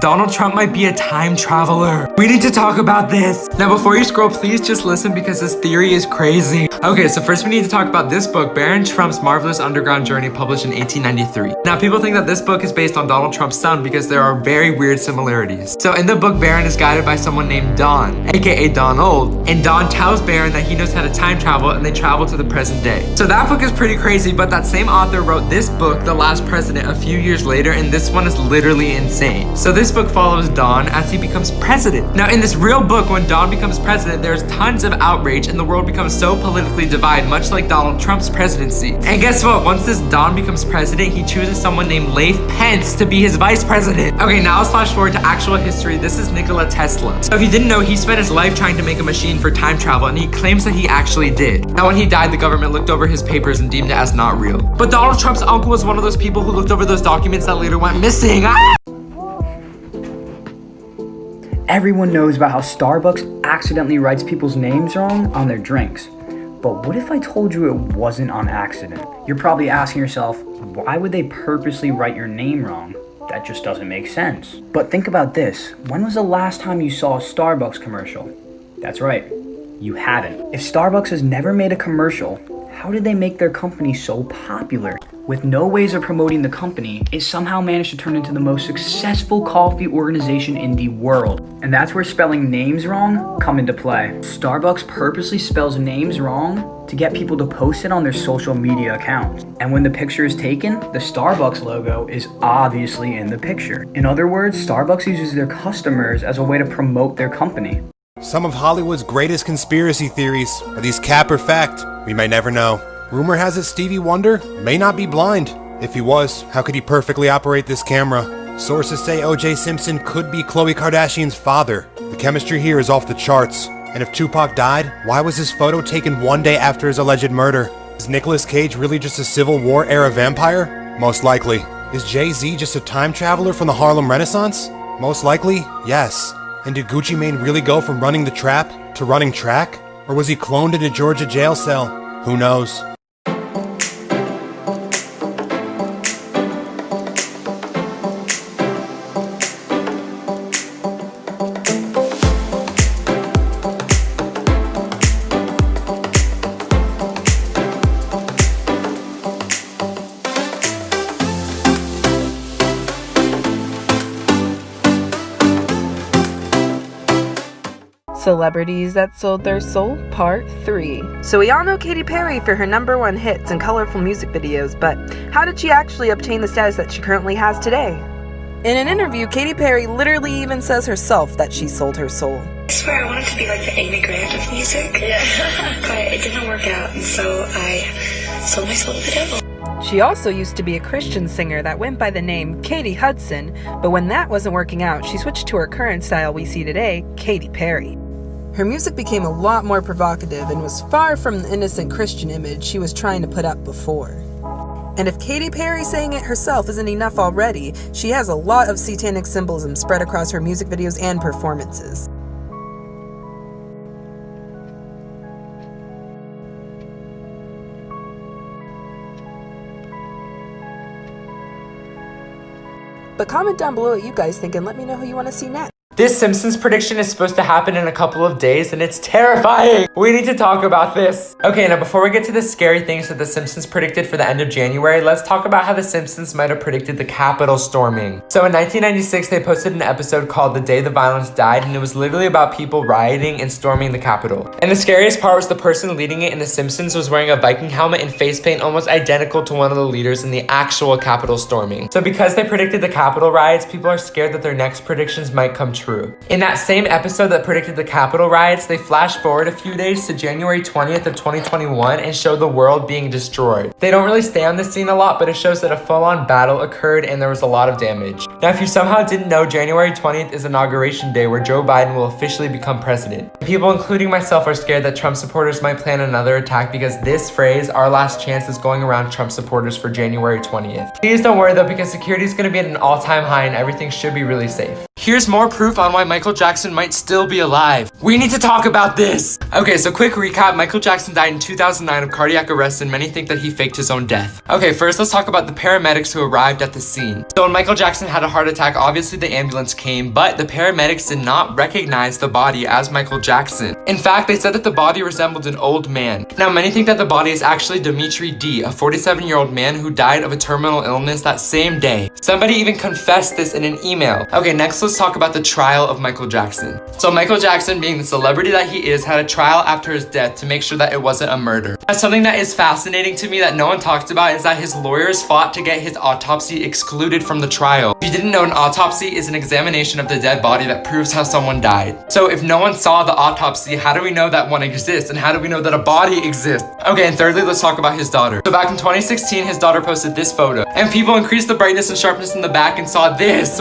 Donald Trump might be a time traveler. We need to talk about this. Now, before you scroll, please just listen because this theory is crazy. Okay, so first we need to talk about this book, Baron Trump's Marvelous Underground Journey, published in 1893. Now, people think that this book is based on Donald Trump's son because there are very weird similarities. So in the book, Baron is guided by someone named Don, aka Donald, and Don tells Baron that he knows how to time travel and they travel to the present day. So that book is pretty crazy, but that same author wrote this book, The Last President, a few years later, and this one is literally insane. So this book follows Don as he becomes president. Now, in this real book, when Don becomes president, there's tons of outrage and the world becomes so politically divided, much like Donald Trump's presidency. And guess what? Once this Don becomes president, he chooses someone named Leif Pence to be his vice president. Okay, now let's flash forward to actual history. This is Nikola Tesla. So if you didn't know, he spent his life trying to make a machine for time travel, and he claims that he actually did. Now, when he died, the government looked over his papers and deemed it as not real. But Donald Trump's uncle was one of those people who looked over those documents that later went missing. Everyone knows about how Starbucks accidentally writes people's names wrong on their drinks. But what if I told you it wasn't on accident? You're probably asking yourself, why would they purposely write your name wrong? That just doesn't make sense. But think about this. When was the last time you saw a Starbucks commercial? That's right, you haven't. If Starbucks has never made a commercial, how did they make their company so popular? With no ways of promoting the company, it somehow managed to turn into the most successful coffee organization in the world. And that's where spelling names wrong come into play. Starbucks purposely spells names wrong to get people to post it on their social media accounts. And when the picture is taken, the Starbucks logo is obviously in the picture. In other words, Starbucks uses their customers as a way to promote their company. Some of Hollywood's greatest conspiracy theories. Are these cap or fact? We may never know. Rumor has it Stevie Wonder may not be blind. If he was, how could he perfectly operate this camera? Sources say O.J. Simpson could be Khloe Kardashian's father. The chemistry here is off the charts. And if Tupac died, why was his photo taken one day after his alleged murder? Is Nicolas Cage really just a Civil War era vampire? Most likely. Is Jay-Z just a time traveler from the Harlem Renaissance? Most likely, yes. And did Gucci Mane really go from running the trap to running track? Or was he cloned in a Georgia jail cell? Who knows? Celebrities that sold their soul, part 3. So we all know Katy Perry for her #1 hits and colorful music videos, but how did she actually obtain the status that she currently has today? In an interview, Katy Perry literally even says herself that she sold her soul. I swear I wanted to be like the Amy Grant of music, but it didn't work out, and so I sold my soul to the devil. She also used to be a Christian singer that went by the name Katie Hudson, but when that wasn't working out, she switched to her current style we see today, Katy Perry. Her music became a lot more provocative and was far from the innocent Christian image she was trying to put up before. And if Katy Perry saying it herself isn't enough already, she has a lot of satanic symbolism spread across her music videos and performances. But comment down below what you guys think and let me know who you want to see next. This Simpsons prediction is supposed to happen in a couple of days and it's terrifying. We need to talk about this. Okay, now before we get to the scary things that the Simpsons predicted for the end of January, let's talk about how the Simpsons might have predicted the Capitol storming. So in 1996, they posted an episode called The Day the Violence Died, and it was literally about people rioting and storming the Capitol. And the scariest part was the person leading it in the Simpsons was wearing a Viking helmet and face paint almost identical to one of the leaders in the actual Capitol storming. So because they predicted the Capitol riots, people are scared that their next predictions might come true. In that same episode that predicted the Capitol riots, they flash forward a few days to January 20th of 2021 and show the world being destroyed. They don't really stay on this scene a lot, but it shows that a full-on battle occurred and there was a lot of damage. Now, if you somehow didn't know, January 20th is Inauguration Day where Joe Biden will officially become president. People, including myself, are scared that Trump supporters might plan another attack because this phrase, "our last chance," is going around Trump supporters for January 20th. Please don't worry though, because security is going to be at an all-time high and everything should be really safe. Here's more proof on why Michael Jackson might still be alive. We need to talk about this. Okay, so quick recap. Michael Jackson died in 2009 of cardiac arrest, and many think that he faked his own death. Okay, first let's talk about the paramedics who arrived at the scene. So when Michael Jackson had a heart attack, obviously the ambulance came, but the paramedics did not recognize the body as Michael Jackson. In fact, they said that the body resembled an old man. Now, many think that the body is actually Dimitri D, a 47-year-old man who died of a terminal illness that same day. Somebody even confessed this in an email. Okay, next let's talk about the trial of Michael Jackson. So Michael Jackson, being the celebrity that he is, had a trial after his death to make sure that it wasn't a murder. That's something that is fascinating to me that no one talks about, is that his lawyers fought to get his autopsy excluded from the trial. If you didn't know, an autopsy is an examination of the dead body that proves how someone died. So if no one saw the autopsy, how do we know that one exists? And how do we know that a body exists? Okay, and thirdly, let's talk about his daughter. So back in 2016, his daughter posted this photo, and people increased the brightness and sharpness in the back and saw this.